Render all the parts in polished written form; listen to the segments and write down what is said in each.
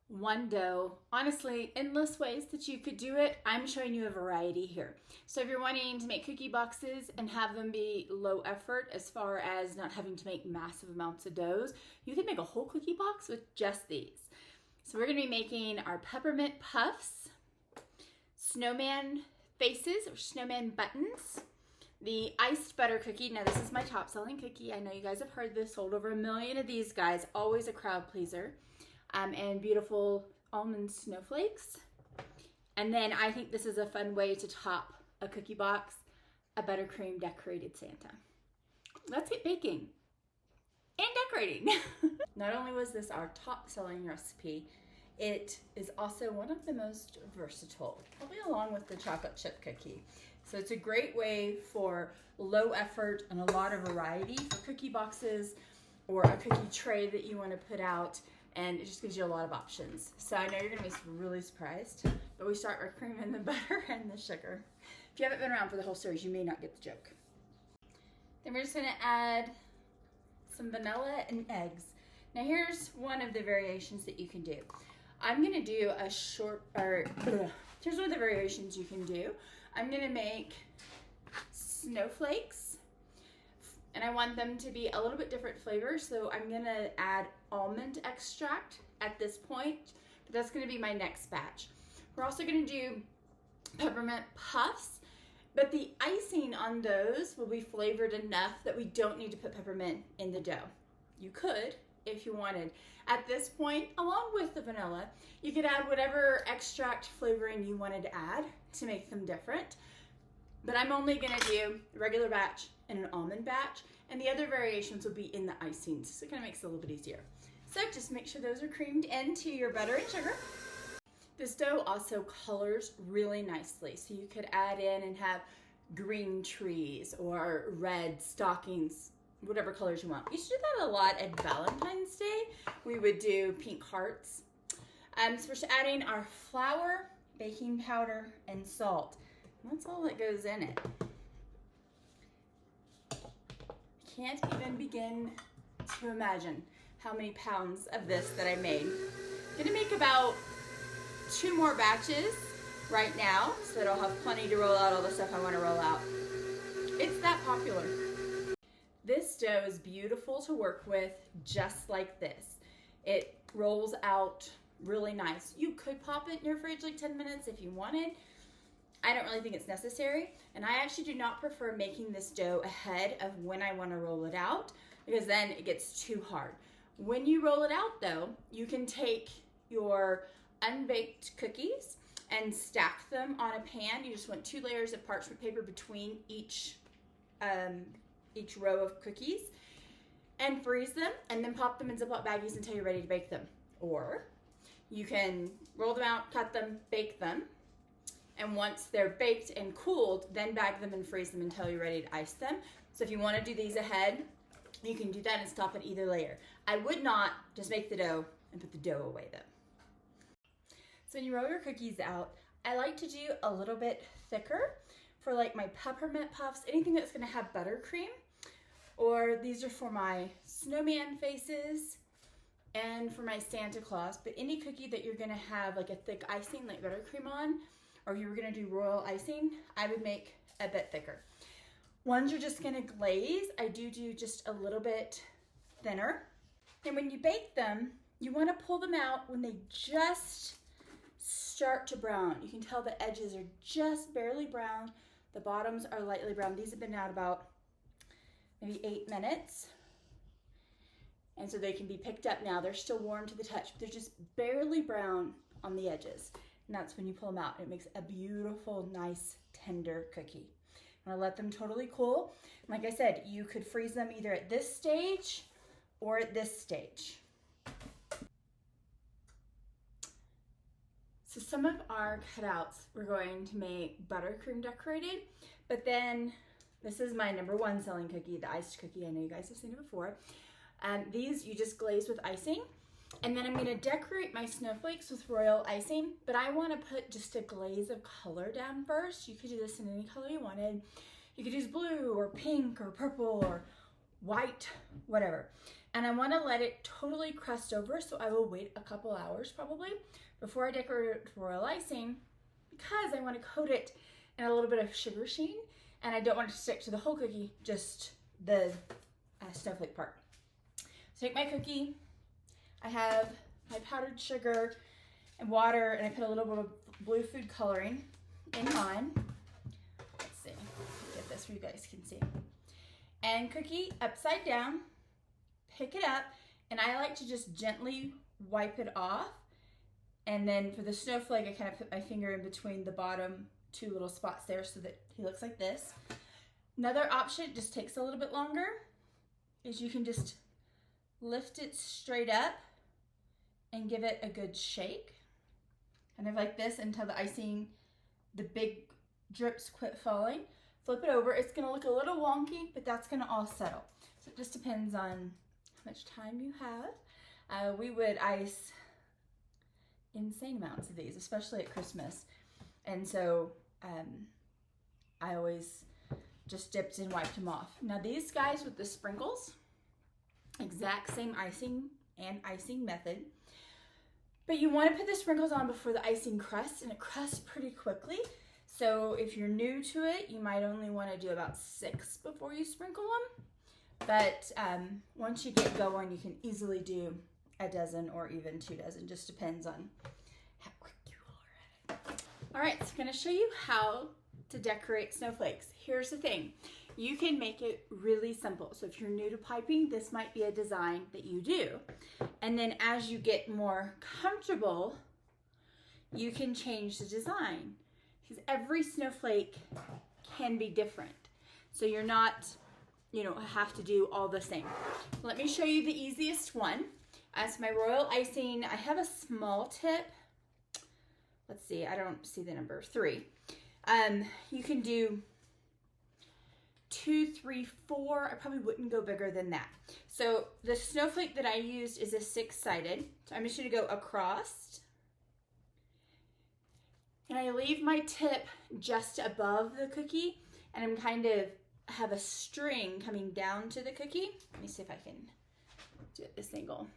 one dough. Honestly, endless ways that you could do it. I'm showing you a variety here. So if you're wanting to make cookie boxes and have them be low effort as far as not having to make massive amounts of doughs, you can make a whole cookie box with just these. So we're gonna be making our peppermint puffs, snowman faces or snowman buttons, the iced butter cookie. Now this is my top selling cookie. I know you guys have heard this, sold over 1 million of these guys, always a crowd pleaser. And beautiful almond snowflakes. And then I think this is a fun way to top a cookie box, a buttercream decorated Santa. Let's get baking and decorating. Not only was this our top selling recipe, it is also one of the most versatile, probably along with the chocolate chip cookie. So it's a great way for low effort and a lot of variety for cookie boxes or a cookie tray that you want to put out. And it just gives you a lot of options. So I know you're gonna be really surprised, but we start our cream and the butter and the sugar. If you haven't been around for the whole series, you may not get the joke. Then we're just gonna add some vanilla and eggs. Now here's one of the variations that you can do. I'm gonna do a here's one of the variations you can do. I'm gonna make snowflakes. And I want them to be a little bit different flavor, so I'm gonna add almond extract at this point, but that's gonna be my next batch. We're also gonna do peppermint puffs, but the icing on those will be flavored enough that we don't need to put peppermint in the dough. You could, if you wanted. At this point, along with the vanilla, you could add whatever extract flavoring you wanted to add to make them different. But I'm only gonna do a regular batch and an almond batch, and the other variations will be in the icings, so it kind of makes it a little bit easier. So just make sure those are creamed into your butter and sugar. This dough also colors really nicely, so you could add in and have green trees or red stockings, whatever colors you want. We used to do that a lot at Valentine's Day. We would do pink hearts. So we're just adding our flour, baking powder, and salt. That's all that goes in it. Can't even begin to imagine how many pounds of this that I made. I'm gonna make about 2 more batches right now, so that I'll have plenty to roll out all the stuff I wanna roll out. It's that popular. This dough is beautiful to work with, just like this. It rolls out really nice. You could pop it in your fridge like 10 minutes if you wanted. I don't really think it's necessary, and I actually do not prefer making this dough ahead of when I want to roll it out, because then it gets too hard. When you roll it out though, you can take your unbaked cookies and stack them on a pan. You just want 2 layers of parchment paper between each row of cookies, and freeze them, and then pop them in Ziploc baggies until you're ready to bake them. Or you can roll them out, cut them, bake them, and once they're baked and cooled, then bag them and freeze them until you're ready to ice them. So if you want to do these ahead, you can do that and stop at either layer. I would not just make the dough and put the dough away though. So when you roll your cookies out, I like to do a little bit thicker for like my peppermint puffs, anything that's gonna have buttercream, or these are for my snowman faces and for my Santa Claus, but any cookie that you're gonna have like a thick icing like buttercream on, or if you were gonna do royal icing, I would make a bit thicker. Ones you're just gonna glaze, I do just a little bit thinner. And when you bake them, you wanna pull them out when they just start to brown. You can tell the edges are just barely brown. The bottoms are lightly brown. These have been out about maybe 8 minutes. And so they can be picked up now. They're still warm to the touch, but they're just barely brown on the edges. And that's when you pull them out. It makes a beautiful, nice, tender cookie. I'm gonna let them totally cool. Like I said, you could freeze them either at this stage or at this stage. So some of our cutouts we're going to make buttercream decorated, but then this is my #1 selling cookie, the iced cookie. I know you guys have seen it before. These you just glaze with icing. And then I'm gonna decorate my snowflakes with royal icing, but I wanna put just a glaze of color down first. You could do this in any color you wanted. You could use blue or pink or purple or white, whatever. And I want to let it totally crust over, so I will wait a couple hours probably before I decorate it with royal icing, because I want to coat it in a little bit of sugar sheen, and I don't want it to stick to the whole cookie, just the snowflake part. So take my cookie, I have my powdered sugar and water, and I put a little bit of blue food coloring in mine. Let's see, get this where you guys can see. And cookie upside down, pick it up, and I like to just gently wipe it off. And then for the snowflake, I kind of put my finger in between the bottom two little spots there so that he looks like this. Another option, just takes a little bit longer, is you can just lift it straight up and give it a good shake. Kind of like this until the icing, the big drips quit falling. Flip it over. It's gonna look a little wonky, but that's gonna all settle. So it just depends on how much time you have. We would ice insane amounts of these, especially at Christmas. And so I always just dipped and wiped them off. Now these guys with the sprinkles, exact same icing and icing method. But you want to put the sprinkles on before the icing crusts, and it crusts pretty quickly. So if you're new to it, you might only want to do about 6 before you sprinkle them. But once you get going, you can easily do a dozen or even 2 dozen. Just depends on how quick you are at it. All right, so I'm going to show you how to decorate snowflakes. Here's the thing. You can make it really simple. So if you're new to piping, this might be a design that you do. And then as you get more comfortable, you can change the design, because every snowflake can be different. So you're not, have to do all the same. Let me show you the easiest one. As my royal icing, I have a small tip. Let's see, I don't see the number, 3. You can do 2, 3, 4. I probably wouldn't go bigger than that. So the snowflake that I used is a 6-sided. So I'm just gonna go across. And I leave my tip just above the cookie, and I'm kind of have a string coming down to the cookie. Let me see if I can do it this angle.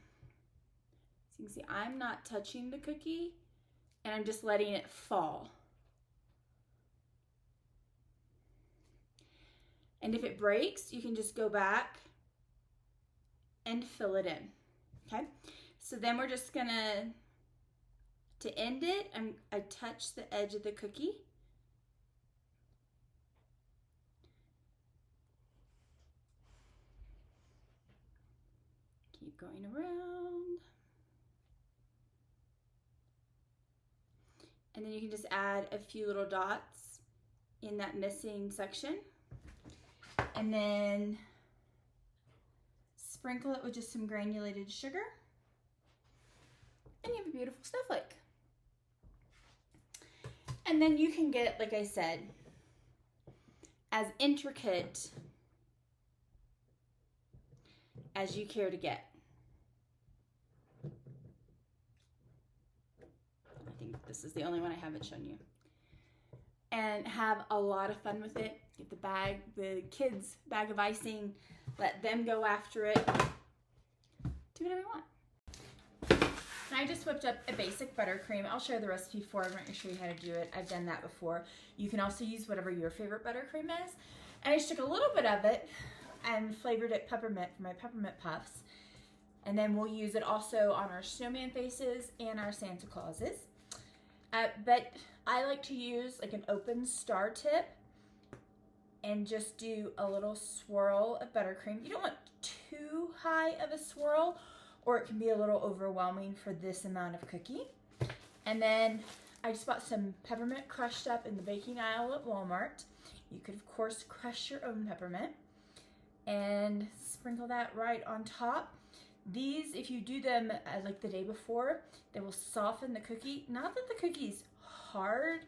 So you can see I'm not touching the cookie, and I'm just letting it fall. And if it breaks, you can just go back and fill it in, okay? So then we're just gonna, to end it, I touch the edge of the cookie. Keep going around. And then you can just add a few little dots in that missing section. And then sprinkle it with just some granulated sugar. And you have a beautiful snowflake. And then you can get, like I said, as intricate as you care to get. I think this is the only one I haven't shown you. And have a lot of fun with it. Get the kids' bag of icing, let them go after it. Do whatever you want. And I just whipped up a basic buttercream. I'll share the recipe for it. I'm not going to show you how to do it. I've done that before. You can also use whatever your favorite buttercream is. And I just took a little bit of it and flavored it peppermint for my peppermint puffs. And then we'll use it also on our snowman faces and our Santa Clauses. But I like to use like an open star tip and just do a little swirl of buttercream. You don't want too high of a swirl, or it can be a little overwhelming for this amount of cookie. And then I just bought some peppermint crushed up in the baking aisle at Walmart. You could of course crush your own peppermint and sprinkle that right on top. These, if you do them like the day before, they will soften the cookie. Not that the cookie's hard,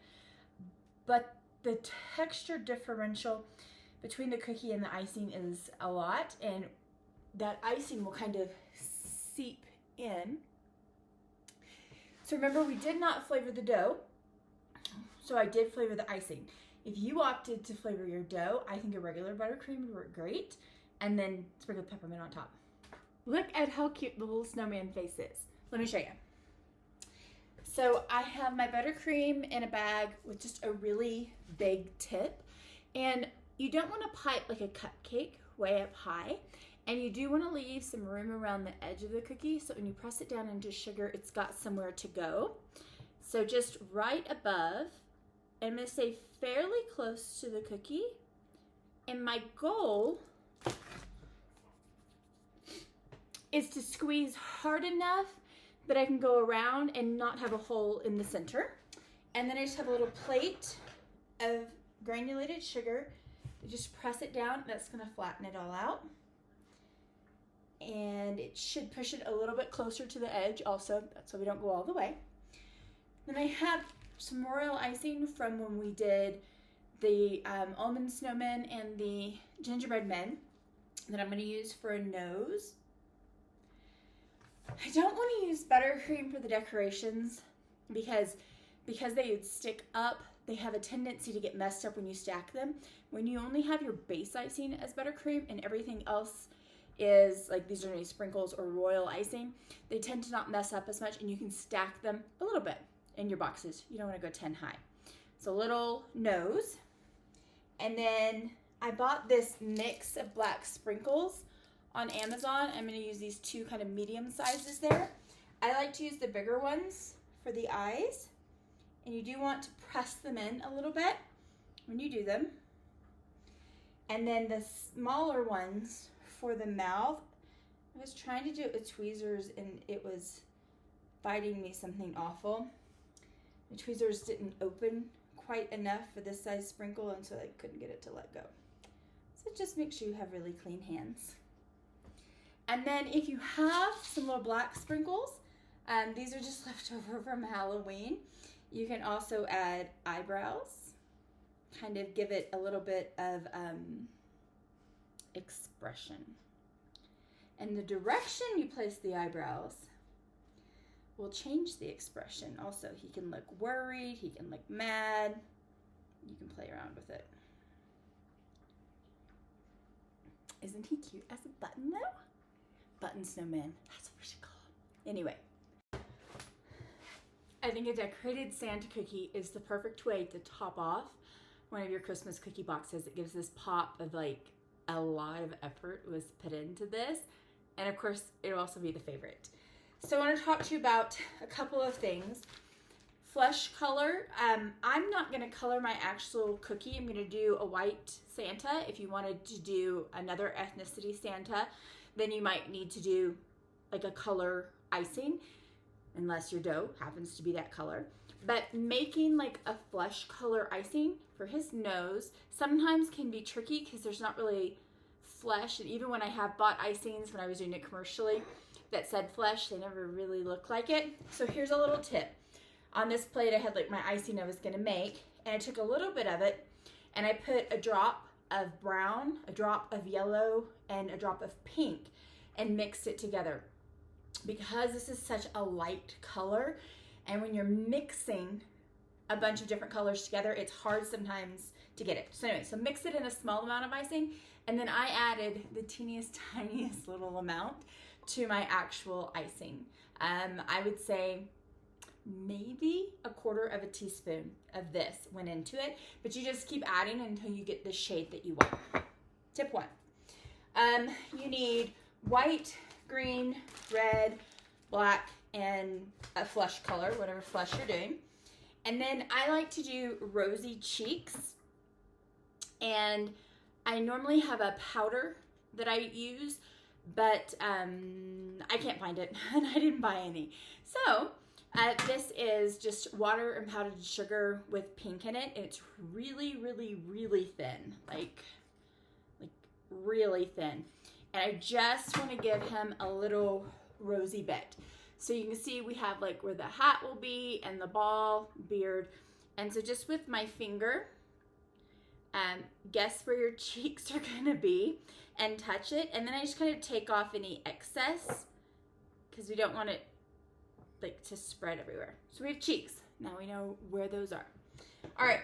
but the texture differential between the cookie and the icing is a lot, and that icing will kind of seep in. So remember, we did not flavor the dough, so I did flavor the icing. If you opted to flavor your dough, I think a regular buttercream would work great, and then sprinkle peppermint on top. Look at how cute the little snowman face is. Let me show you. So I have my buttercream in a bag with just a really big tip. And you don't want to pipe like a cupcake way up high. And you do want to leave some room around the edge of the cookie so when you press it down into sugar, it's got somewhere to go. So just right above, I'm going to say fairly close to the cookie. And my goal is to squeeze hard enough that I can go around and not have a hole in the center. And then I just have a little plate of granulated sugar. Just press it down. That's gonna flatten it all out. And it should push it a little bit closer to the edge also, so we don't go all the way. Then I have some royal icing from when we did the almond snowman and the gingerbread men that I'm gonna use for a nose. I don't want to use buttercream for the decorations because they would stick up. They have a tendency to get messed up when you stack them. When you only have your base icing as buttercream and everything else is like these are any sprinkles or royal icing, they tend to not mess up as much and you can stack them a little bit in your boxes. You don't want to go 10 high. So little nose. And then I bought this mix of black sprinkles on Amazon. I'm going to use these two kind of medium sizes there. I like to use the bigger ones for the eyes. And you do want to press them in a little bit when you do them. And then the smaller ones for the mouth. I was trying to do it with tweezers and it was biting me something awful. The tweezers didn't open quite enough for this size sprinkle and so I couldn't get it to let go. So just make sure you have really clean hands. And then if you have some little black sprinkles, these are just left over from Halloween. You can also add eyebrows, kind of give it a little bit of expression. And the direction you place the eyebrows will change the expression. Also, he can look worried, he can look mad. You can play around with it. Isn't he cute as a button though? Button snowman, that's what we should call him. Anyway, I think a decorated Santa cookie is the perfect way to top off one of your Christmas cookie boxes. It gives this pop of like a lot of effort was put into this. And of course, it'll also be the favorite. So I want to talk to you about a couple of things. Flesh color. I'm not going to color my actual cookie. I'm going to do a white Santa. If you wanted to do another ethnicity Santa, then you might need to do like a color icing, unless your dough happens to be that color. But making like a flesh color icing for his nose sometimes can be tricky because there's not really flesh. And even when I have bought icings, when I was doing it commercially, that said flesh, they never really look like it. So here's a little tip. On this plate, I had like my icing I was gonna make, and I took a little bit of it, and I put a drop of brown, a drop of yellow, and a drop of pink, and mixed it together. Because this is such a light color, and when you're mixing a bunch of different colors together, it's hard sometimes to get it. So anyway, so mix it in a small amount of icing, and then I added the teeniest, tiniest little amount to my actual icing. I would say maybe a quarter of a teaspoon of this went into it, but you just keep adding until you get the shade that you want. Tip 1. You need white, green, red, black, and a flesh color, whatever flesh you're doing. And then I like to do rosy cheeks. And I normally have a powder that I use, but I can't find it and I didn't buy any. So this is just water and powdered sugar with pink in it. And it's really, really, really thin, like really thin. And I just want to give him a little rosy bit. So you can see we have like where the hat will be and the ball, beard. And so just with my finger, guess where your cheeks are gonna be and touch it. And then I just kind of take off any excess because we don't want it like to spread everywhere. So we have cheeks. Now we know where those are. All right,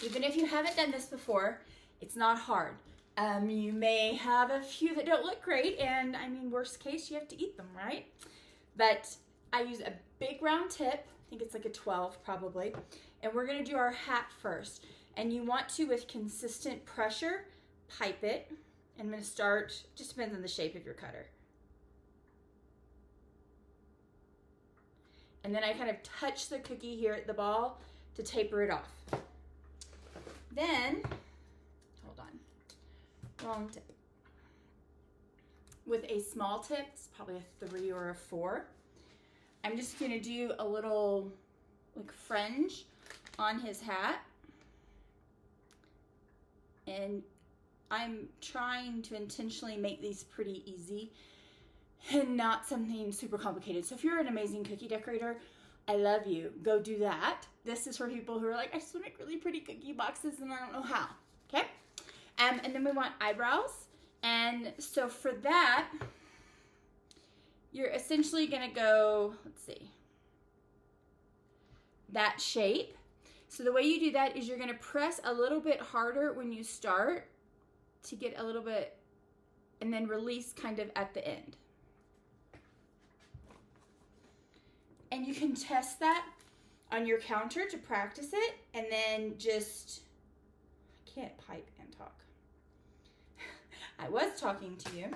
even if you haven't done this before, it's not hard. You may have a few that don't look great, and I mean, worst case, you have to eat them, right? But I use a big round tip. I think it's like a 12 probably. And we're gonna do our hat first. And you want to, with consistent pressure, pipe it. And I'm gonna start, just depends on the shape of your cutter. And then I kind of touch the cookie here at the ball to taper it off. Then, hold on, wrong tip. With a small tip, it's probably a 3 or a 4. I'm just gonna do a little like fringe on his hat. And I'm trying to intentionally make these pretty easy and not something super complicated. So if you're an amazing cookie decorator, I love you. Go do that. This is for people who are like, I just want to make really pretty cookie boxes and I don't know how. Okay? And then we want eyebrows. And so for that, you're essentially gonna go, let's see, that shape. So the way you do that is you're gonna press a little bit harder when you start to get a little bit, and then release kind of at the end. And you can test that on your counter to practice it, and then just, I can't pipe and talk. I was talking to you.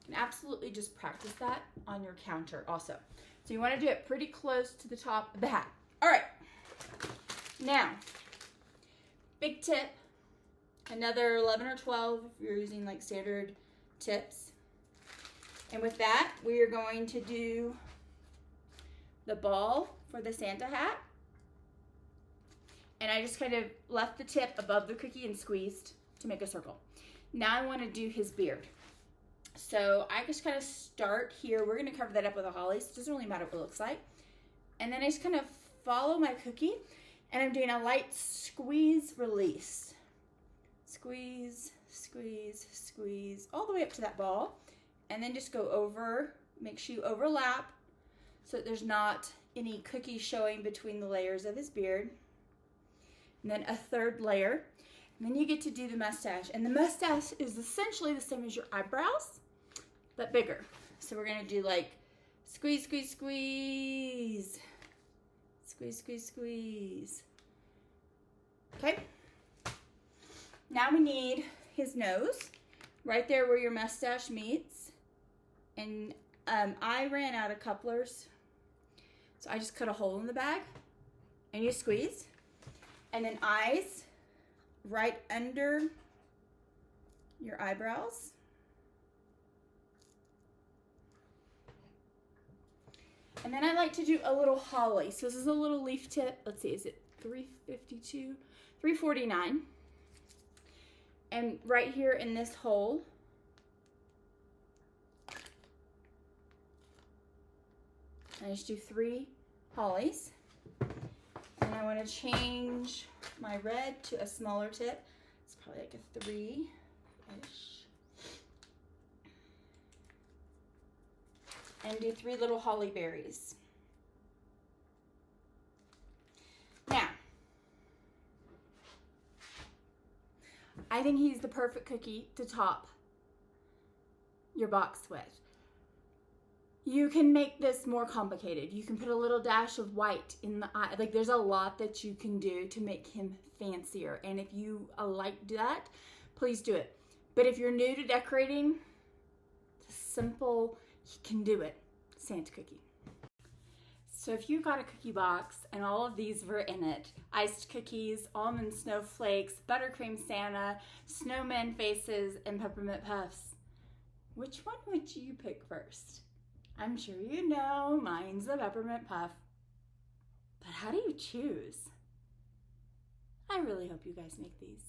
You can absolutely just practice that on your counter also. So you want to do it pretty close to the top of the hat. All right. Now, big tip, another 11 or 12 if you're using like standard tips. And with that, we are going to do the ball for the Santa hat. And I just kind of left the tip above the cookie and squeezed to make a circle. Now I want to do his beard. So I just kind of start here. We're going to cover that up with a holly, so it doesn't really matter what it looks like. And then I just kind of follow my cookie, and I'm doing a light squeeze, release. Squeeze, squeeze, squeeze, all the way up to that ball. And then just go over, make sure you overlap so that there's not any cookie showing between the layers of his beard. And then a third layer. And then you get to do the mustache. And the mustache is essentially the same as your eyebrows, but bigger. So we're gonna do like squeeze, squeeze, squeeze. Squeeze, squeeze, squeeze. Okay. Now we need his nose, right there where your mustache meets. And I ran out of couplers, so I just cut a hole in the bag, and you squeeze. And then eyes right under your eyebrows. And then I like to do a little holly. So this is a little leaf tip. Let's see, is it $3.52? $3.49. And right here in this hole, I just do 3 hollies. And I want to change my red to a smaller tip. It's probably like a 3-ish. And do 3 little holly berries. Now, I think he's the perfect cookie to top your box with. You can make this more complicated. You can put a little dash of white in the eye. Like, there's a lot that you can do to make him fancier. And if you like that, please do it. But if you're new to decorating, simple, you can do it. Santa cookie. So if you got a cookie box and all of these were in it, iced cookies, almond snowflakes, buttercream Santa, snowman faces, and peppermint puffs, which one would you pick first? I'm sure you know mine's the peppermint puff. But how do you choose? I really hope you guys make these.